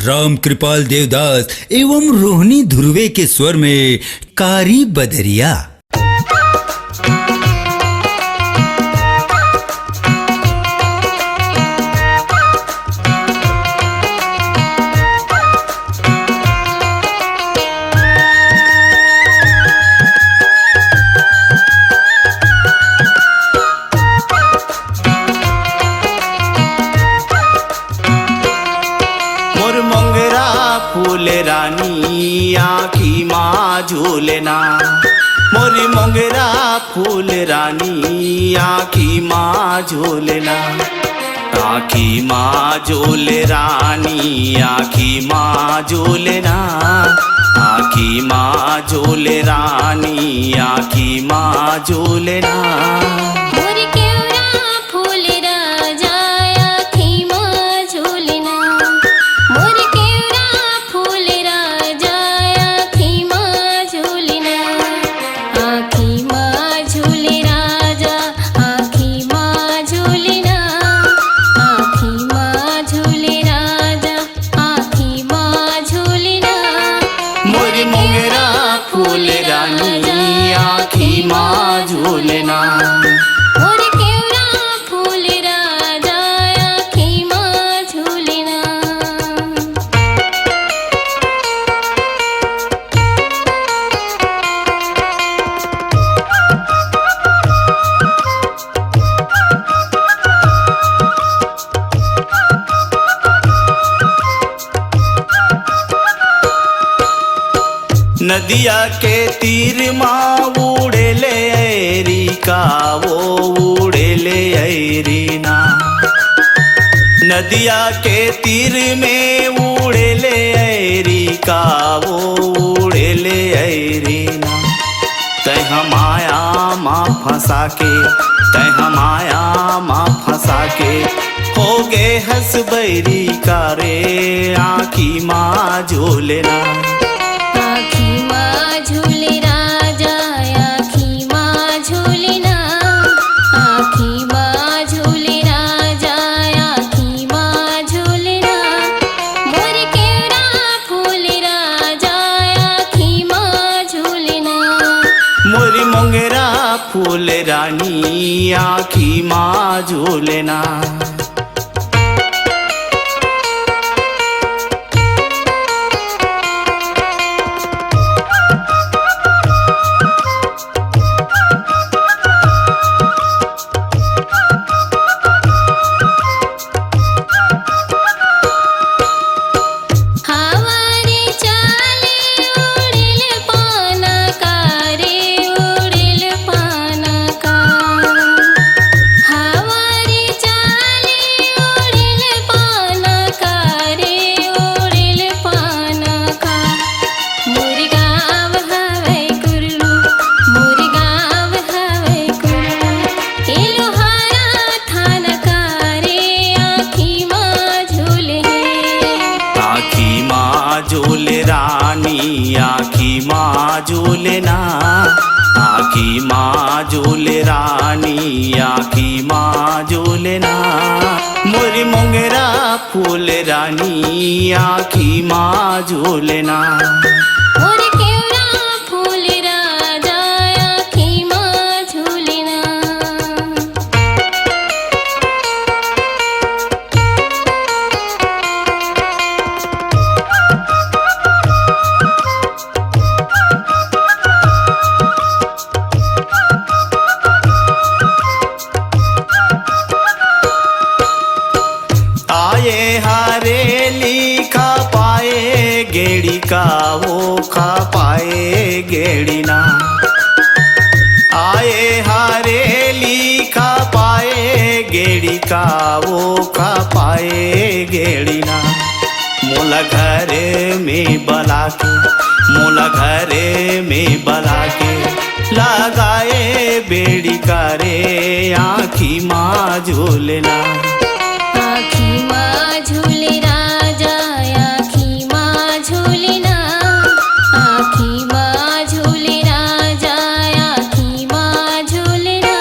राम कृपाल देवदास एवं रोहिणी ध्रुवे के स्वर में कारी बदरिया। फूल रानी आँखी माँ झूलना, मोरी मोगरा फूल रानी आँखी माँ झूलना। आँखी माँ झूल रानी आँखी माँ झूलना, आँखी माँ झूल रानी आँखी माँ झूलना। फूल रानी आँखी माँ झूलना, मोर केवड़ा फूल राजा आँखी माँ झूलना। नदिया के तीर माँ उड़े ले ऐरी का वो उड़े ले ऐरी ना। नदिया के तीर में उड़े ले ऐरी का वो उड़े ले ऐरी ना। तै हम आया माँ फंसा के, तै हम आया माँ फंसा के, हो गे हंस बैरी का रे आँखी माँ झूलना। आँखी माँ झूले राजा आँखी माँ झूलना, आँखी माँ झूले राजा आँखी माँ झूलना। मोर केवड़ा फूल राजा आँखी माँ झूलना, मोरी मोगरा फूल रानी आँखी माँ झूलना। झूल रानी आँखी माँ झूलना, आँखी माँ झूल रानी आँखी माँ झूलना। मोरी मोगरा फूल रानी आँखी माँ झूलना। मोर केवड़ा फूल राजा आँखी माँ झूलना। आए हरेली खा पाए गेड़ी का वो खा पाए गेड़ी ना। आए हरेली खा पाए गेड़ी का वो खा पाए गेड़ी ना। मोला घरे में बला के, मोला घरे में बला के, लगाए बेड़ी करे आँखी माँ झूलना। आँखी माँ झूले राजा आँखी माँ झूलना, आँखी माँ झूले राजा आँखी माँ झूलना।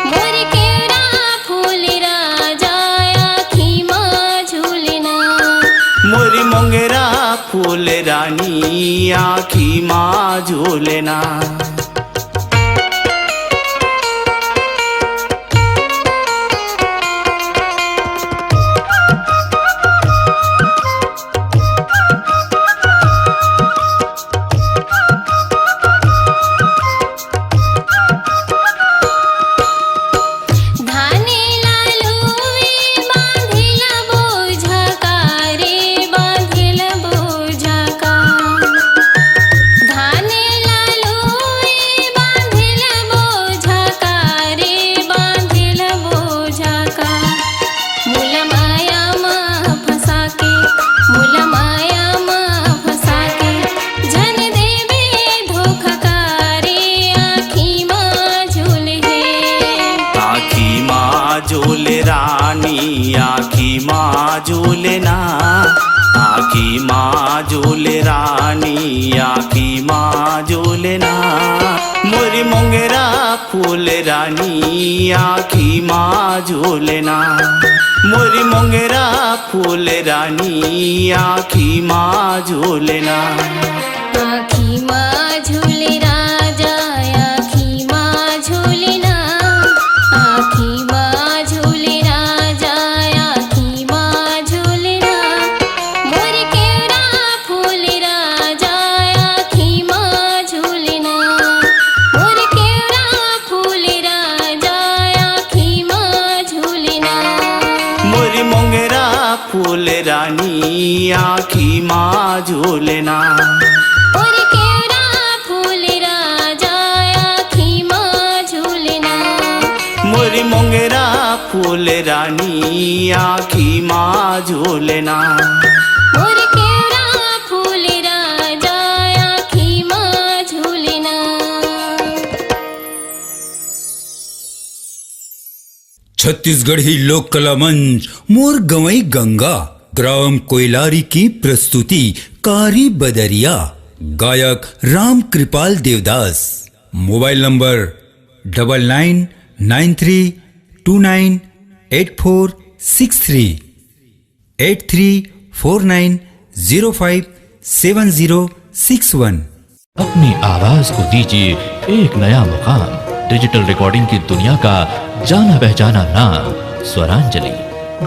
मोर केवड़ा फूल राजा आँखी माँ झूलना, मोरी झूलना। धाने लालूए बांधिला बोझा का रे बांधिला बोझा का। धाने लालूए बांधिला बोझा का रे बांधिला बोझा का। मुला माया माँ फंसा के, मुला माया माँ फंसा के, जन देवे धोखा का रे आँखी माँ झूले है। आँखी माँ झूले रानी, आँखी माँ झूलना। आँखी माँ झूले रानी, आँखी माँ झूलना। मोरी मोंगरा फूल रानी, आँखी माँ झूलना। मोरी मोंगरा फूल रानी, आँखी माँ झूलना। आँखी माँ झूले राजा, आँखी माँ झूलना। आँखी माँ झूले राजा, आँखी माँ झूलना। मोर केवड़ा फूल राजा, आँखी माँ झूलना। मोर केवड़ा फूल राजा, आँखी माँ झूलना। मोरी मोंगरा फूल रानी, आँखी माँ झूलना। मोर केवड़ा फूल राजा, आँखी माँ झूलना। मोरी मोंगरा फूल रानी, आँखी माँ झूलना। मोर केवड़ा फूल राजा, आँखी माँ झूलना। छत्तीसगढ़ी लोक कला मंच मोर गवई गंगा ग्राम कोयलारी की प्रस्तुति कारी बदरिया। गायक राम कृपाल देवदास। Mobile number 9993298463 8349057061। अपनी आवाज को दीजिए एक नया मुकाम। डिजिटल रिकॉर्डिंग की दुनिया का जाना पहचाना नाम स्वरांजलि,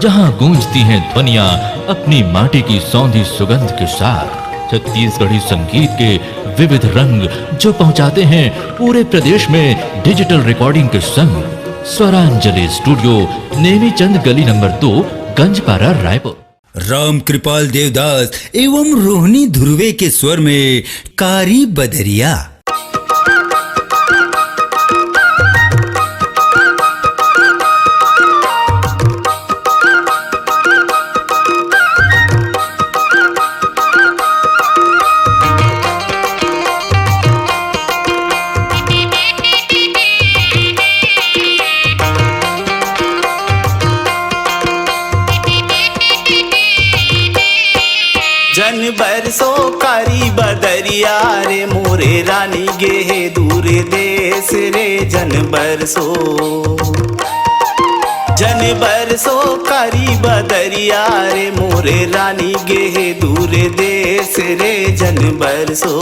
जहां गूंजती हैं ध्वनियां अपनी माटी की सौंधी सुगंध के साथ। छत्तीसगढ़ी संगीत के विविध रंग जो पहुंचाते हैं पूरे प्रदेश में डिजिटल रिकॉर्डिंग के संग। स्वरांजलि स्टूडियो, नेमीचंद गली नंबर 2, गंजपारा, रायपुर। राम कृपाल देवदास एवं रोहिणी ध्रुवे के स्वर में कारी बदरिया। जन बरसो कारी बदरिया रे मोरे रानी गे दूरे देश रे। जन बरसो कारी बदरिया रे मोरे रानी गे दूरे देश रे। जन बरसो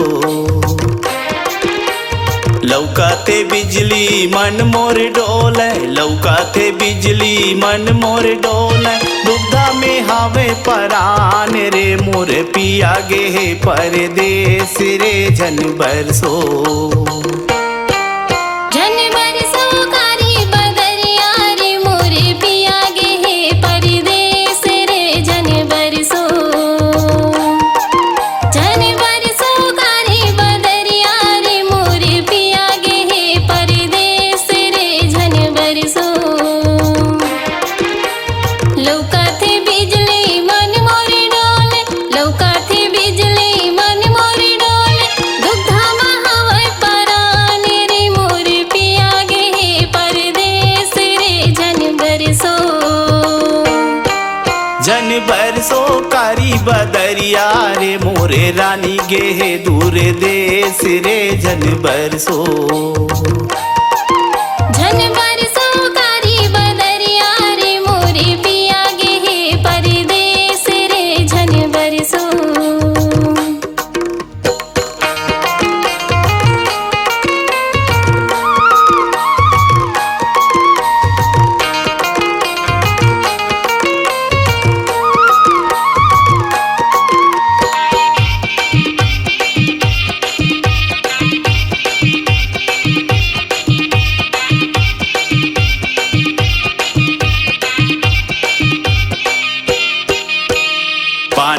लौकाते बिजली मन मोर डोले, लौकाते बिजली मन मोर डोले। दुग्धा में हावे परान रे मोर पिया गे परदेस रे। जन बरसो जन बरसो कारी बदरिया रे मोर पिया गे परदेस रे। जन बरसो कारी बदरिया रे मोर पिया गे परदेस रे। जन बरसो लौकाथे बिजली मन मोर डोले, लौकाथे बिजली मन मोर डोले। दुग्धा महावय परान रे मोर पिया गे परदेस रे। जन बरसो कारी बदरिया रे मोरे रानी गे दूरे देश रे। जन बरसो कारी बदरिया रे मोर पिया गे परदेस रे। जन बरसो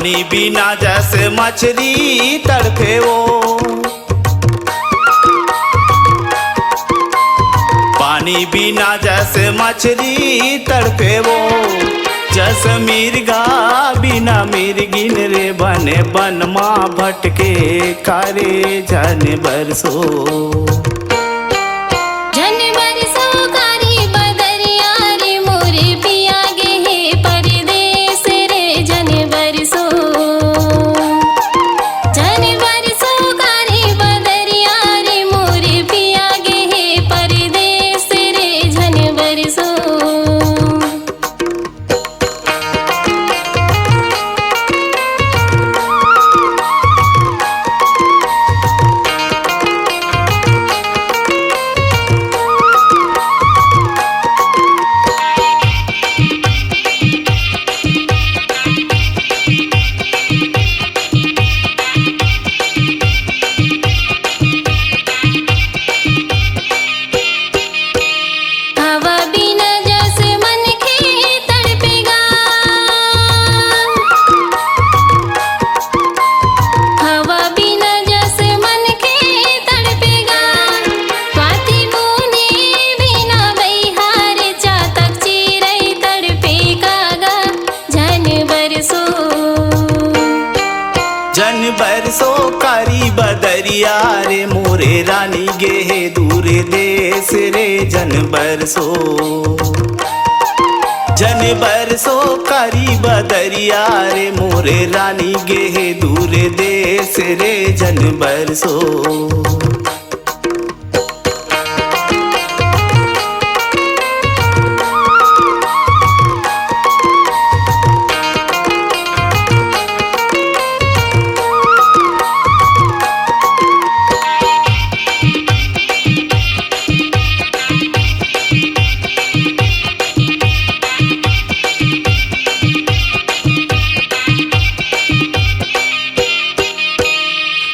पानी बिना जैसे मछली तड़पे वो, पानी बिना जैसे मछली तड़पे वो, जैसे मिर्गा बिना मिर्गिन रे बने बनमा भटके कारे जन बरसो। जन बरसो कारी बदरिया रे मोरे पिया गे हे परदेस रे जन बरसो। जन बरसो कारी बदरिया रे मोरे पिया गे हे परदेस रे जन बरसो। हवा बिना जैसे मन के तड़पेगा, हवा बिना जैसे मन के तड़पेगा, स्वाति बूंदी बिना बहिहार चातक चिरई तड़पेगा गा जन बरसो। जन बरसो कारी बदरिया रे मोरे रानी गे हे दूरे देश रे जन बरसो। जन बरसो कारी बदरिया रे मोरे रानी गे हे दूरे देश रे जन बरसो।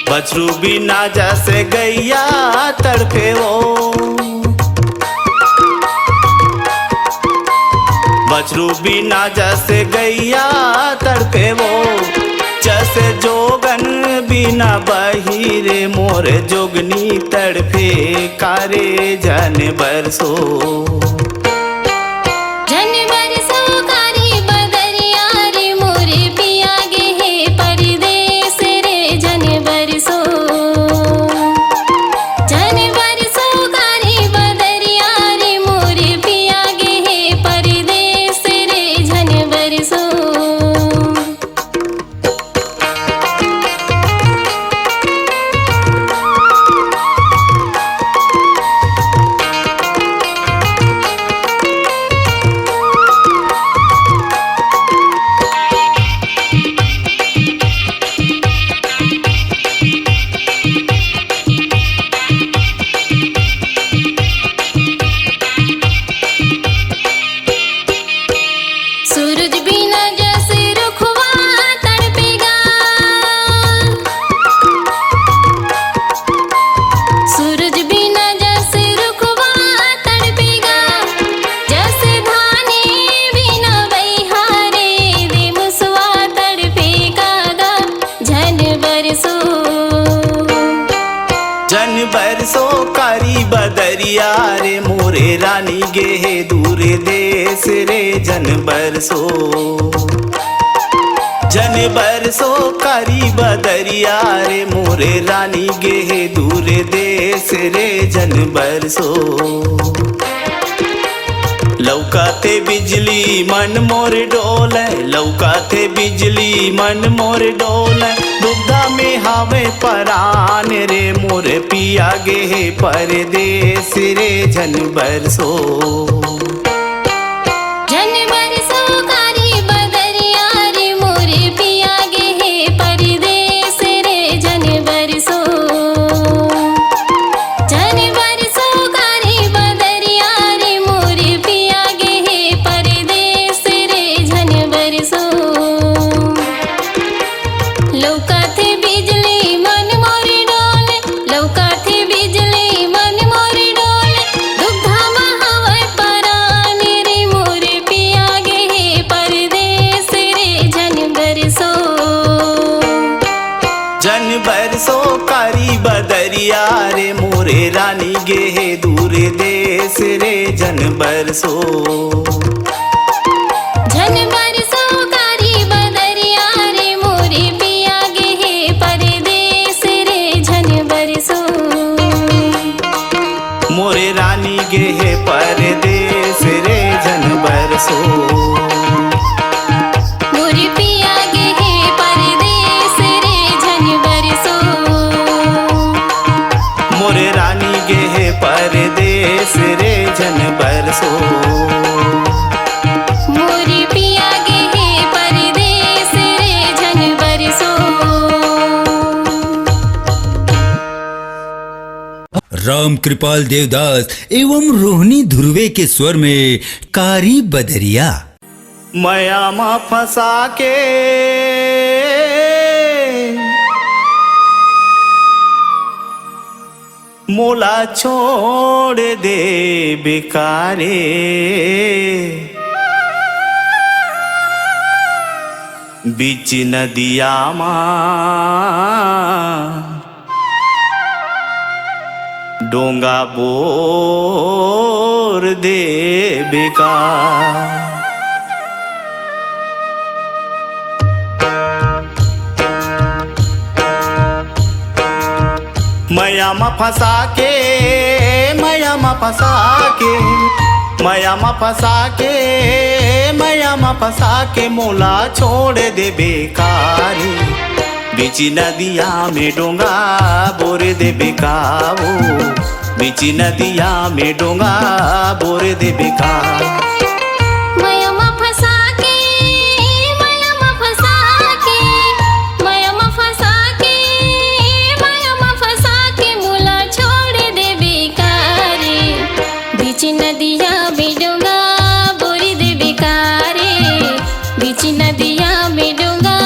बछरू बिना जैसे गैया तड़पे वो, बछरू बिना जैसे गैया तड़पे वो, जैसे जोगन बिना बहिरे मोर जोगनी तड़पे कारे जन बरसो। जन बरसो कारी बदरिया रे मोरे पिया गे हे परदेस रे जन बरसो। जन बरसो कारी बदरिया रे मोरे पिया गे हे परदेस रे जन बरसो। सूरज बिना जैसे रुखवा तड़पेगा, सूरज बिना जैसे रुखवा तड़पेगा, जैसे धाने बिना बहिहारे दे मुसवा तड़पेगा गा जन बरसो। जन बरसो कारी बदरिया रे मोरे रानी गे हे दूरे देश रे जन बरसो। जन बरसो कारी बदरिया रे मोरे रानी गे हे दूरे देश रे जन बरसो। लौकाते बिजली मन मोर डोले, लौकाते बिजली मन मोर डोले, दुग्धा में हावे परान रे मोर पिया गे हे परदेस रे जन बरसो। जन बरसो कारी बदरिया रे मोरे पिया गे हे परदेस रे जन बरसो। जन बरसो कारी बदरिया रे मोरे पिया गे हे परदेस रे जन बरसो। लौकाथे बिजली मन मोरे डोले, लौकाथे बिजली मन मोरे डोले, दुग्धा में हवै परान रानी गे दूर देश रे जन बरसो झन बरसो कारी बदरिया रे मोरे पिया गे हे परदेस रे झन बरसो मोरे रानी गे परदेस रे जन बरसो मोरे पिया गे हे परदेस रे झन बरसो मोरे रानी गे परदेस रे जन बरसो मोरे पिया गे हे परदेस रे झन बरसो। राम कृपाल देवदास एवं रोहिणी ध्रुवे के स्वर में कारी बदरिया। माया मा फंसा के मोला छोड़ दे बेकारे बीच नदिया माँ डोंगा बोर दे बेकार माया मा फंसा के माया मा फंसा के माया मा फंसा के माया मा फंसा के मोला छोड़ दे बेकारी बीच नदिया में डोंगा बोर दे बेकाओ बीच नदिया में डोंगा बोर दे बेकार माया मा फंसा के माया मा फंसा के माया मा फंसा के माया मा फंसा के मोला छोड़ दे बेकारे बीच नदिया में डोंगा बोरी दे बेकारे बीच नदिया में डोंगा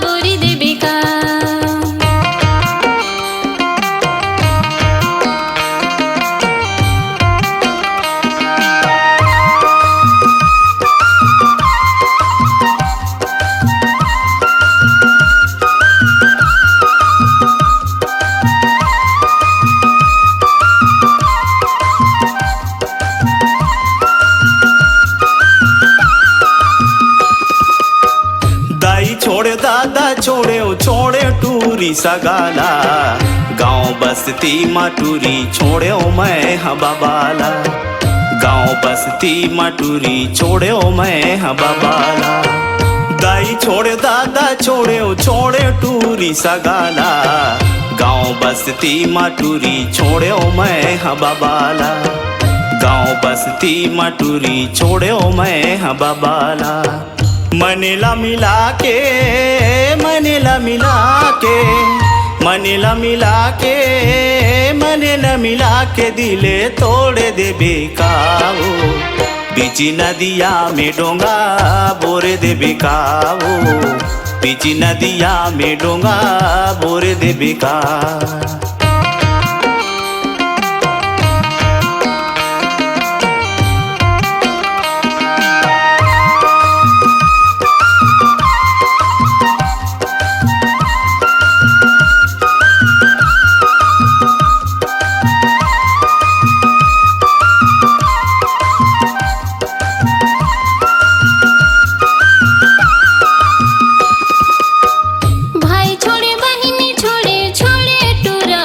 बोरी दे बेकार। दाई छोड़े दादा छोड़े छोड़े टूरी सगाला गांव बस्ती मटूरी छोड़े मैं हवा बाला गांव बस्ती मटूरी छोड़े मैं हवा बाला दाई छोड़े दादा छोड़े छोड़े टूरी सगाला गांव बस्ती मटूरी छोड़े मैं हवा बाला गांव बस्ती मटूरी छोड़े मैं हवा बाला मनेला मिला के मनेला मिला के मनेला मिला के मनेला मिला के दिले तोड़ दे बेकाओ बीच नदिया में डोंगा बोर दे बेकाओ बीच नदिया में डोंगा बोर दे बेकार भाई छोड़े बहिनी छोड़े छोड़े टूरा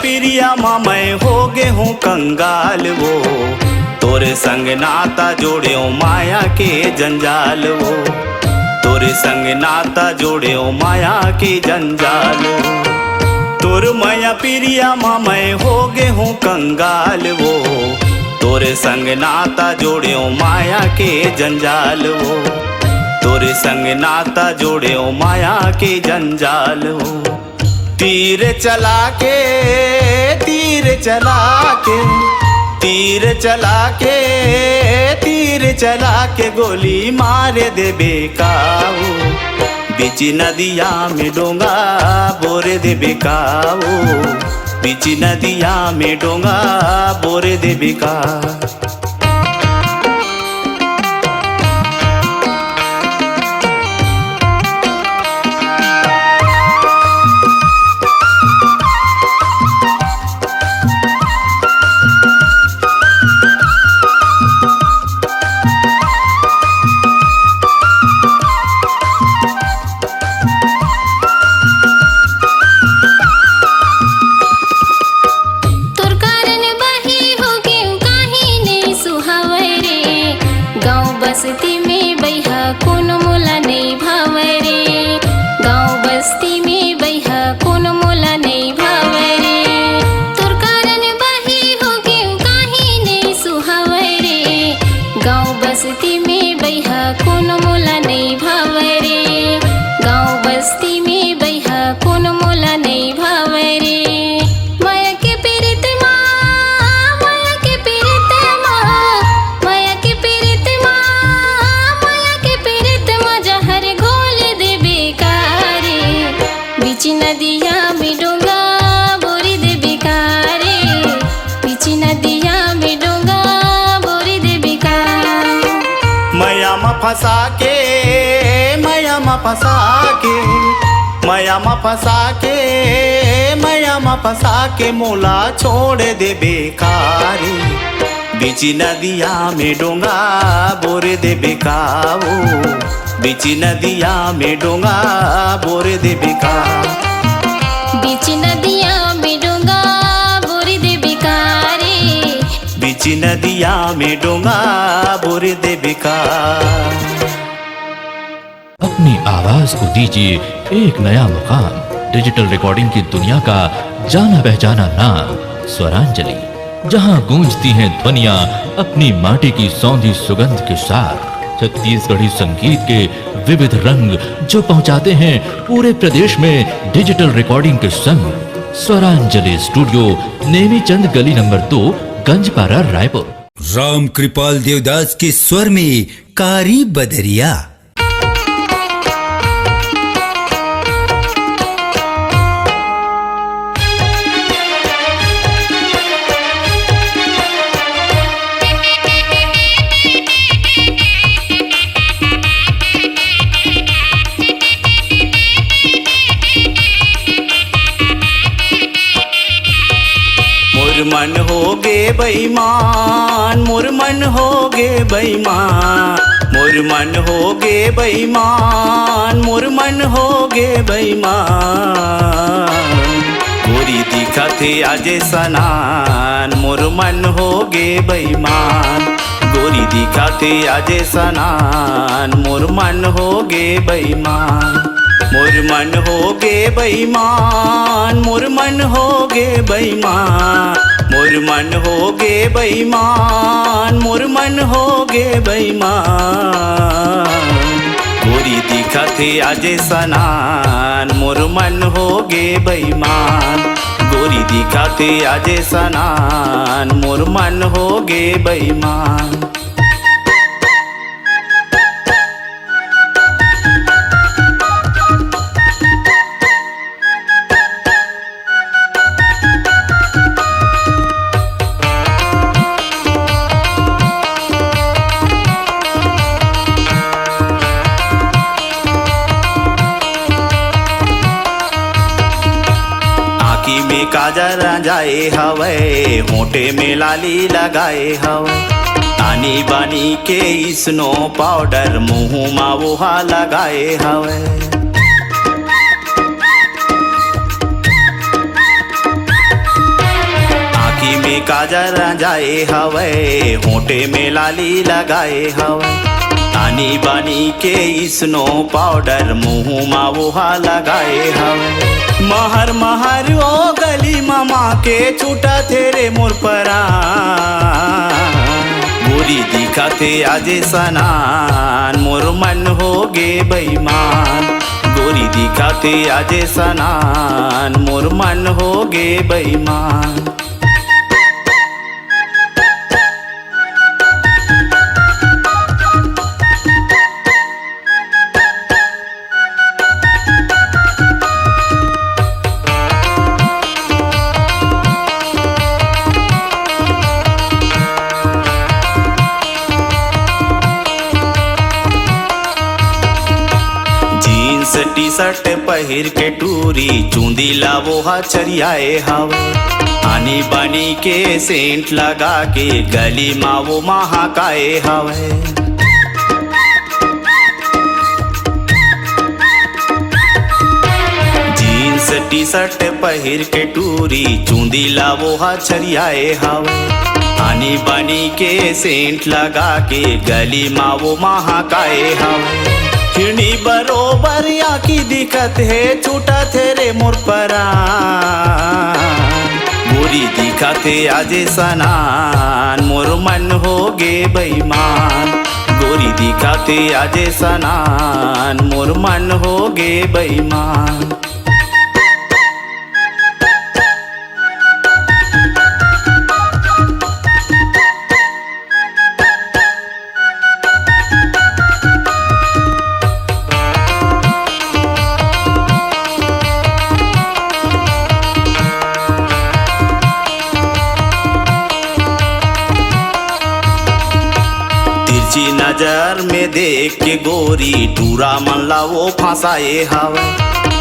पिरिया माँ मैं हो गे हूँ कंगाल वो, तोरे संग नाता जोड़े माया के जंजाल वो, तोरे संग नाता जोड़े माया के जंजाल वो। तोर माया पिरिया माँ मैं हो गे हूँ कंगाल वो, तोरे संग नाता जोड़े माया के जंजाल वो, तोरे संग नाता जोड़े माया के जंजाल हो। तीर चला के तीर चला के तीर चला के तीर चला के गोली मारे दे बेकाऊ, बीच नदिया में डोंगा बोरे दे बेकाऊ, बीच नदिया में डोंगा बोरे दे बेका। बस्ती में बैहा कोनो मोला नहीं भावे रे, गाँव बस्ती में बैहा कोनो मोला नहीं भावे रे, तोर कारण बही हो के काहे नहीं सुहावे रे, गाँव बस्ती में बैहा कोनो मोला नहीं भावे रे, गाँव बस्ती में बैहा कोनो मोला नहीं भावे रे। माया के पीड़ित माँ, माया के पीड़ित माँ, माया के पीड़ित माँ, माया के पीड़ित माँ जहर घोल दे बेकारे, बीच नदिया में डोंगा बोरी दे बेकारे, बीच नदिया में डोंगा बोरी दे बेकार। माया में फंसा के माया में फंसा के माया में फंसा के माया में फंसा के मोला छोड़ दे बेकारी, बीच नदिया में डोंगा बोरे दे बेकाऊ, बीच नदिया में डोंगा बोरे दे बेका। बीच नदिया में डोंगा बोरी दे बेकारे, बीच नदिया में डोंगा बोरे दे बेका। अपनी आवाज को दीजिए एक नया मुकाम, डिजिटल रिकॉर्डिंग की दुनिया का जाना पहचाना नाम स्वरांजलि, जहां गूंजती हैं ध्वनियां अपनी माटी की सौंधी सुगंध के साथ, छत्तीसगढ़ी संगीत के विविध रंग जो पहुंचाते हैं पूरे प्रदेश में डिजिटल रिकॉर्डिंग के संग। स्वरांजलि स्टूडियो, नेमी चंद गली नंबर 2, गंजपारा, रायपुर। राम कृपाल देवदास के स्वर में कारी बदरिया। मन हो गे बेईमान, मोर मन हो गे बेईमान, मोर मन हो गे बेईमान, मोर मन हो गे बेईमान। गोरी दिखत हे आजे सनान, मोर मन हो गे बेईमान, गोरी दिखत हे आजे सनान, मोर मन हो गे बेईमान। मोर मन हो गे बेईमान, मोर मन हो गे बेईमान, मोर मन हो गे बेईमान, मोर मन हो गे बेईमान। गोरी दिखत हे आजे सनान, मोर मन हो गे बेईमान, गोरी दिखत हे आजे सनान, मोर मन हो गे बेईमान। काजर जाए हवे, होठे में लाली लगाए हवे, तानी बानी के स्नो पाउडर मुँह मा वोहा लगाए हवे। में काजर जाए हवे, होंठे में लाली लगाए हवे, आनी बानी के स्नो पाउडर मुँह मा वोहा लगाए हवे। महर महर ओ गली मामा के छूटा थे रे मोर परान, गोरी दिखा थे आज सनान मोर मन हो गे बेईमान, गोरी दिखा थे आज सनान मोर मन हो गे बेईमान। टी शर्ट पहिर के टूरी चूंदी लावो हा चरियाए हवे, आनी बानी के सेंट लगा के गली मावो महाकाए हवे। जीन्स टी शर्ट पहिर के टूरी चूंदी लावो हा चरियाए हवे, आनी बानी के सेंट लगा के गली मावो महाकाए हवे। हिरनी बरोबर या की दिक्कत है छूटा थे रे मोर परान, गोरी दिखा थे आज सनान मोर मन हो गे बेईमान, गोरी दिखा थे आज सनान मोर मन हो गे बेईमान। नजर में देख के गोरी टूरा मन ला वो फंसाए हवे,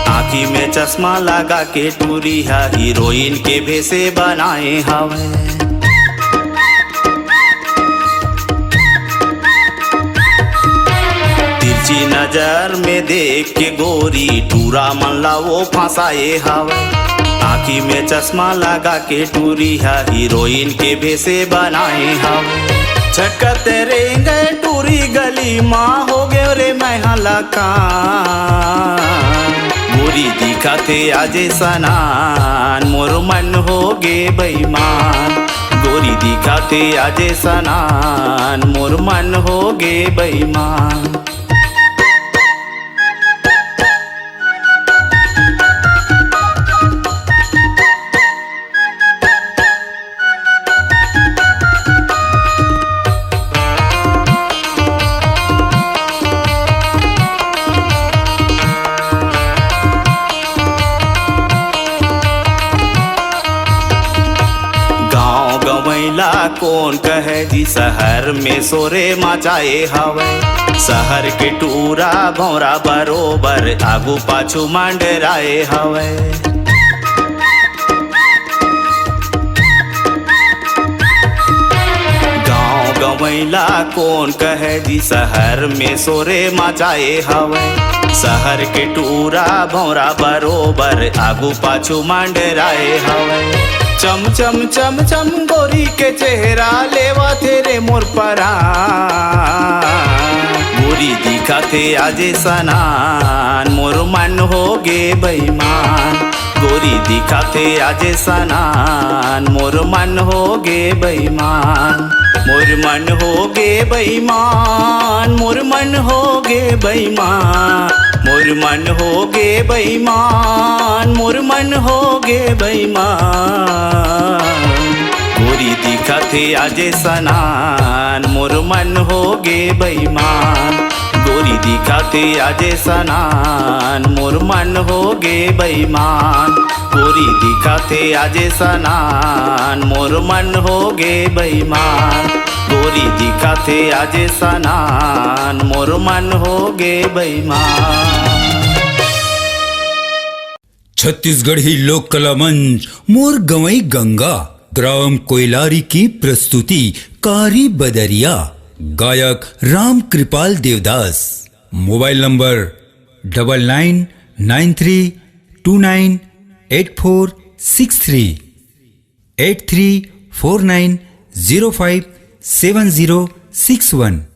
आँखी में चश्मा लगा के टूरी है हीरोइन के भेसे बनाए हवे। तिरछी नजर में देख के गोरी टूरा मन ला वो फंसाए हवे, आँखी में चश्मा लगा के टूरी है हीरोइन के भेसे बनाए हवे। झटका तेरे गए टूरी गली माँ हो गए रे मैं हलाकान, गोरी दिखा थे आज सनान मोर मन हो गे बेईमान, गोरी दिखा थे आज सनान मोर मन हो गे बेईमान। कौन कहे जी शहर में सोरे मचाए हवे, शहर के टूरा भौरा बरोबर आगू पाछू मंडराए हवे। गाँव गवैला कौन कहे जी शहर में सोरे मचाए हवे, शहर के टूरा भौरा बरोबर आगू पाछू मंडराए हवे। चम चम चम चम गोरी के चेहरा लेवा थे रे मोर परान, गोरी दिखा थे आज सनान मोर मन हो गे बेईमान, गोरी दिखा थे आज सनान मोर मन हो गे बेईमान, मोर मन हो गे बेईमान, मोर मन हो गे बेईमान, मोर मन हो गे बेईमान, मोर मन हो गे बेईमान। गोरी दिखा थे आज सनान मोर मन हो गे बेईमान, गोरी दिखा थे आज सनान मोर मन हो गे बेईमान, गोरी दिखा थे आज सनान मोर मन हो गे बेईमान, गोरी दिखा थे आज सनान मोर मन हो गे बेईमान। छत्तीसगढ़ी लोक कला मंच मोर गवई गंगा, ग्राम कोयलारी की प्रस्तुति कारी बदरिया, गायक राम कृपाल देवदास। Mobile number 9993298463 83 49057061।